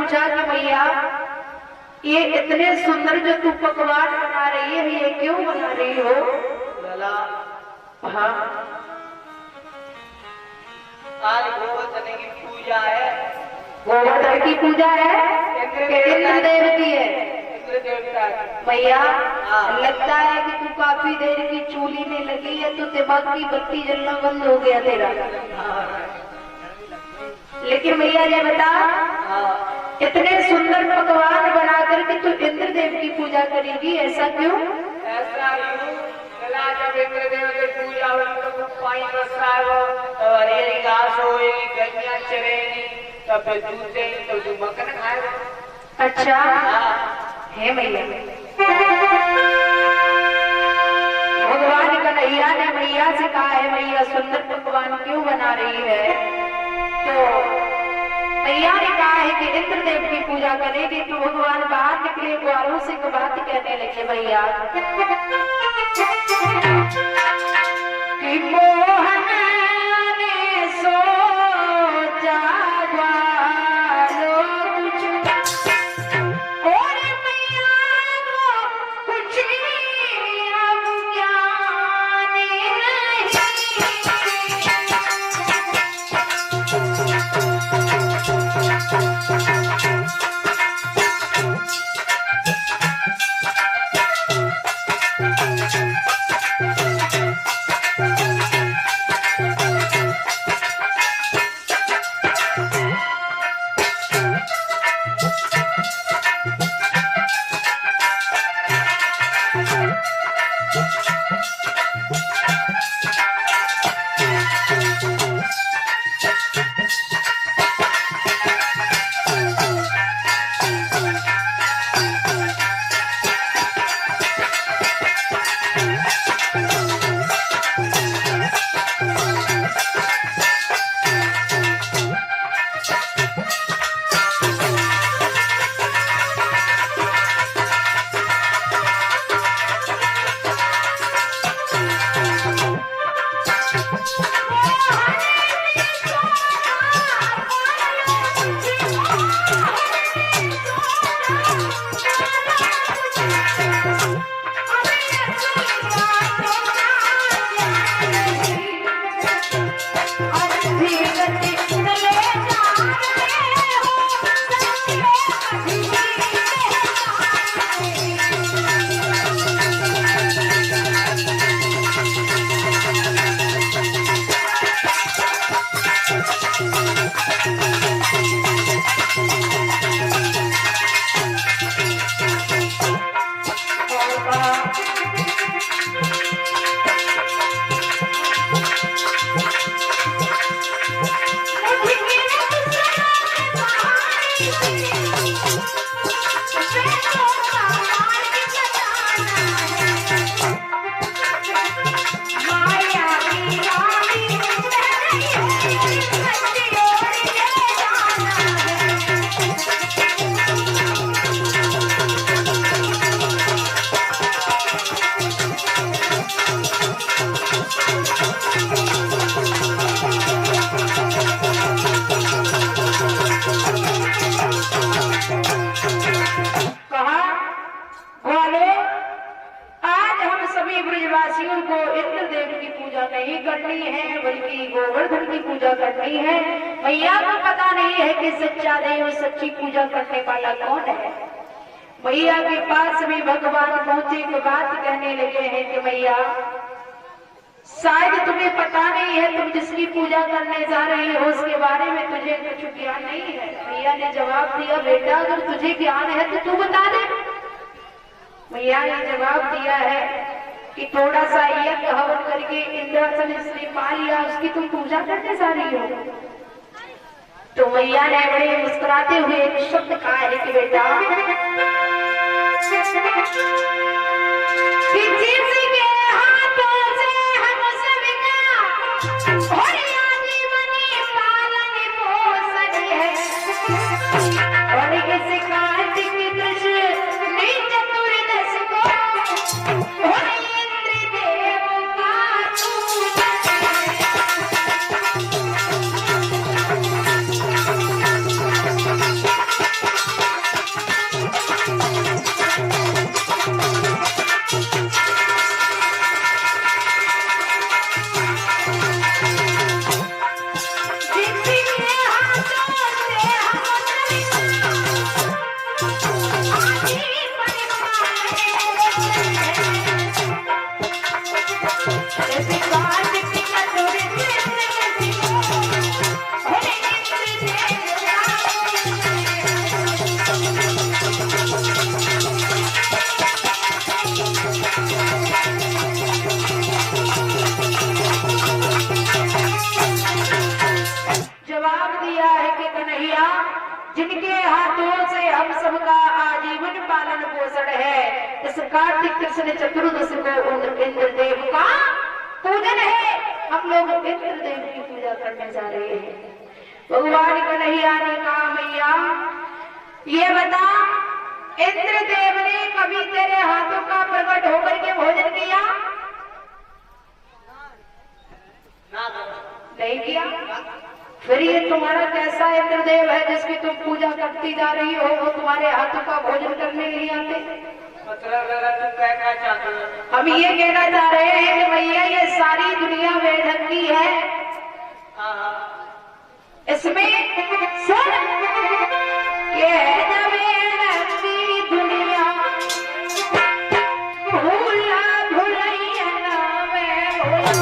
पूछा कि भैया ये इतने सुंदर जो तू पकवान बना रही है ये क्यों बना रही हो? लला हाँ आज गोवर्धन की पूजा है। गोवर्धन की पूजा है इंद्र देव की है। इंद्र देवता की भैया लगता है कि तू काफी देर की चूल्ही में लगी है तो दिमाग की बत्ती जलना बंद हो गया तेरा। लेकिन भैया ये बता इतने सुंदर पकवान बना करके तू इंद्र देव की पूजा करेगी ऐसा क्यों? ऐसा यूं लला जब इंद्र देव की पूजा होगी तो पानी बरसा है और हरी घास होगी गैया चरेगी तब फिर दूध देगी तो तू मक्खन खाएगा। अच्छा है भैया। भगवान कन्हैया ने मैया से कहा है मैया सुंदर पकवान क्यों बना रही है? तो मैया ने कहा है कि इंद्र देव की पूजा करेगी। तो भगवान बाहर निकले ग्वालों से एक बात कहने लगे भैया कि मोहन ने सोचा ग्वालों कुछ और मैया को कुछ अब ज्ञान करनी है बल्कि गोवर्धन की पूजा करनी है। मैया को पता नहीं है कि सच्चा देव सच्ची पूजा करने वाला कौन है। मैया के पास भी भगवान पहुंचे तो बात कहने लगे हैं कि मैया शायद तुम्हें पता नहीं है तुम जिसकी पूजा करने जा रही हो उसके बारे में तुझे कुछ ज्ञान नहीं है। मैया ने जवाब दिया बेटा अगर तुझे ज्ञान है तो तू बता दे। मैया ने जवाब दिया है कि थोड़ा सा यज्ञ हवन करके इंद्रासन इसने पा लिया उसकी तुम पूजा करने जा रही हो। तो मैया ने बड़े मुस्कुराते हुए एक शब्द कहा है कि बेटा जिसके हाथों से हम सबका जीवनी पालन पोषण है और किस कार्तिक कृष्ण चतुर्दश को इंद्र देव का कार्तिक कृष्ण चतुर्दश को इंद्रदेव का पूजन है। हम लोग इंद्रदेव की पूजा करने जा रहे हैं। भगवान कन्हैया ने कहा मैया ये बता, इंद्रदेव ने कभी तेरे हाथों का प्रकट होकर के भोजन किया? नहीं किया। फिर ये तुम्हारा कैसा इंद्रदेव है जिसकी तुम पूजा करती जा रही हो, वो तुम्हारे हाथों का भोजन करने नहीं आते? मतलब तुम कहना चाहते हो? हम ये कहना चाह रहे हैं कि भैया ये सारी दुनिया बेढंगी है। इसमें सुन, ये है बेढंगी दुनिया, भूला भुलैया में भुला।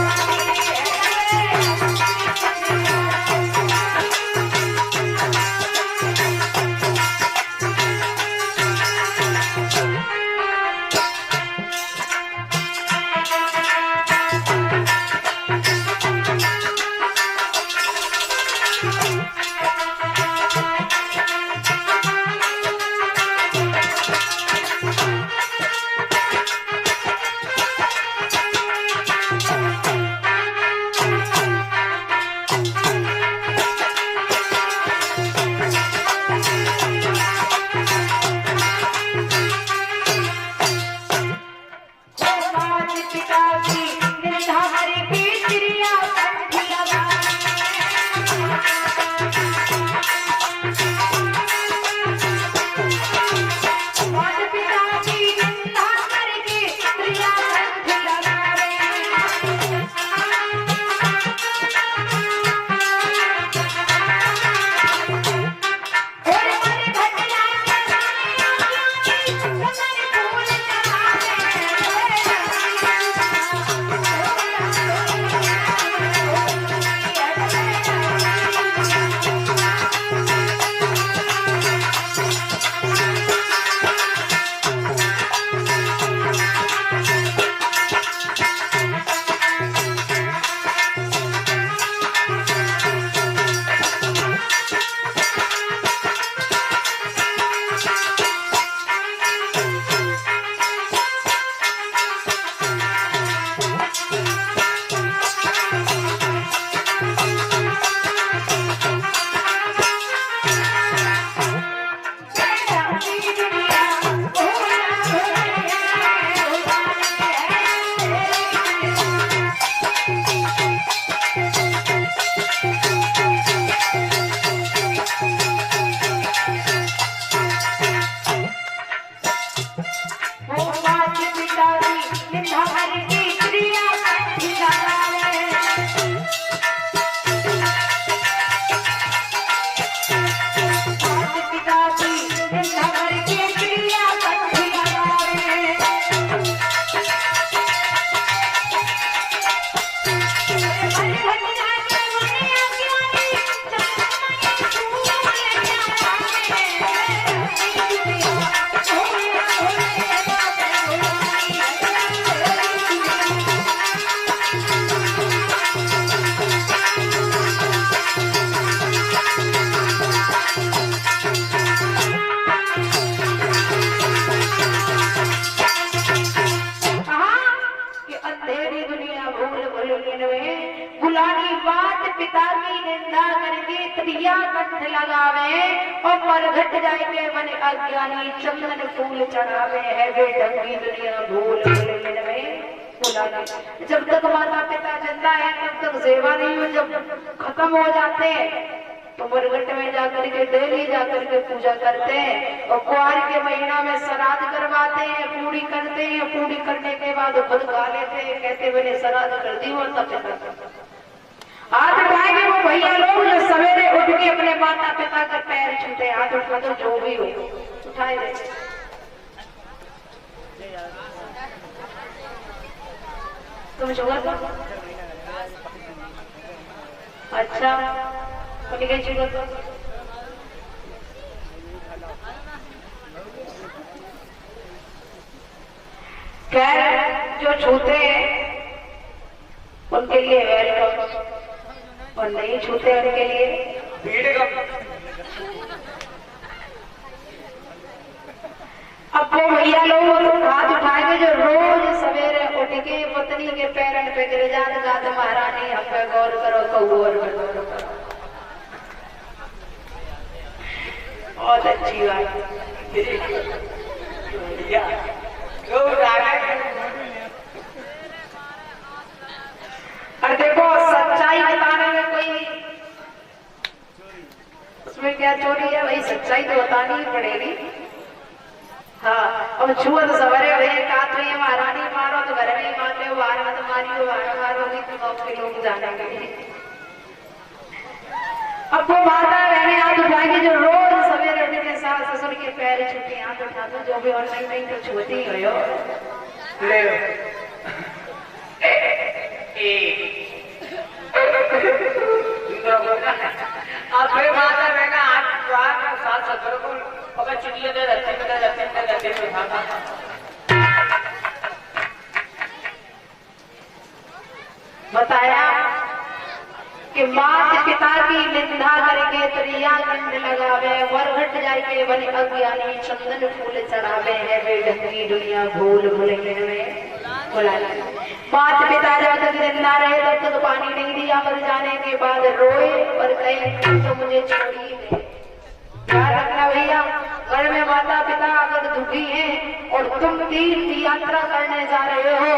गुलानी बात पिता की निंदा करके क्रिया कंठ लगावे और परघट जाएंगे मन अज्ञानी चंदन फूल चढ़ावे है वे ढंगी दुनिया भूल भुलैया में गुलानी। जब तक माता पिता जिंदा है तब तक सेवा नहीं हो, जब खत्म हो जाते हैं तो मरघट में जाकर के डेली जाकर के पूजा करते हैं और कुआर के महीना में श्राद्ध करवाते हैं, पूरी करते हैं, पूरी करने के बाद खुद खा लेते हैं, कहते मैंने श्राद्ध कर दी और तब हाथ उठाएंगे वो भैया लोग जो सवेरे उठ के अपने माता पिता का पैर छूते हैं। हाथ उठा दो जो भी हो उठाए दे। तुम छुआ तो अच्छा खैर जो छूते हैं उनके लिए वेलकम और नहीं छूते उनके लिए अब वो भैया लोग हाथ उठाएंगे जो रोज सवेरे उठ के पत्नी के पैरन पे गिर जात गात महारानी हम पे गौर करो कौर पे गौर करो। बहुत अच्छी बात। और देखो सच्चाई बताने में कोई उसमें क्या चोरी है भाई, सच्चाई तो बतानी ही पड़ेगी। हाँ अब छुअत सवरे भैया कात रही है महारानी मारो तो घर में ही मारते हो, बाहर मत मारियो, बाहर मारोगी तो गाँव के लोग जानेंगे। अब वो माता बहने हाथ उठाएंगे जो रोज सवेरे उठ के सास ससुर के पैर छुट्टी हाथ उठा दो, जो भी और नहीं तो छुअती ही हो ले आप माता बहना हाथ सास ससुर को पकड़ चिड़िया दे रखे बताया कि माता पिता की निंदा करके त्रिया गंड लगावे, वर घट जाए के बन अज्ञानी चंदन फूल चढ़ावे है, वे ढंगी दुनिया भूल भुलैया में बुलाए। माता पिता जब तक जिंदा रहे तब तक पानी नहीं दिया, मर जाने के बाद रोए और कहे तो मुझे छोड़ी दे। ध्यान रखना भैया, घर में माता पिता अगर दुखी हैं और तुम तीर्थ यात्रा करने जा रहे हो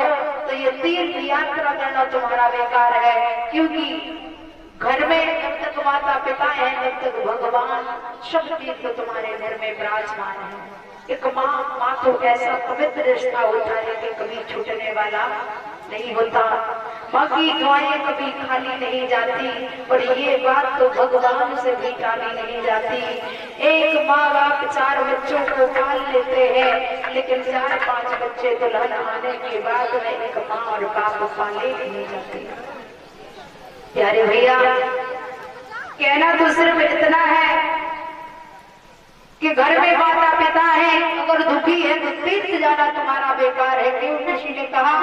तो ये तीर्थ यात्रा करना तुम्हारा बेकार है, क्योंकि घर में जब तक माता पिता है तब तक भगवान शक्ति तो तुम्हारे घर में विराजमान है। एक माँ तो ऐसा पवित्र रिश्ता होता है कि कभी छूटने वाला नहीं होता। माँ की दुआएं कभी खाली नहीं जाती, और ये बात तो भगवान से भी टाली नहीं जाती। एक माँ बाप 4 बच्चों को पाल लेते हैं, लेकिन 4-5 बच्चे दुल्हन आने के बाद में एक माँ और बाप पाले नहीं जाते। प्यारे भैया, कहना तो सिर्फ इतना है कि घर में माता पिता है, अगर दुखी है तो तीर्थ जाना तुम्हारा बेकार है। क्यों? ऋषि ने कहा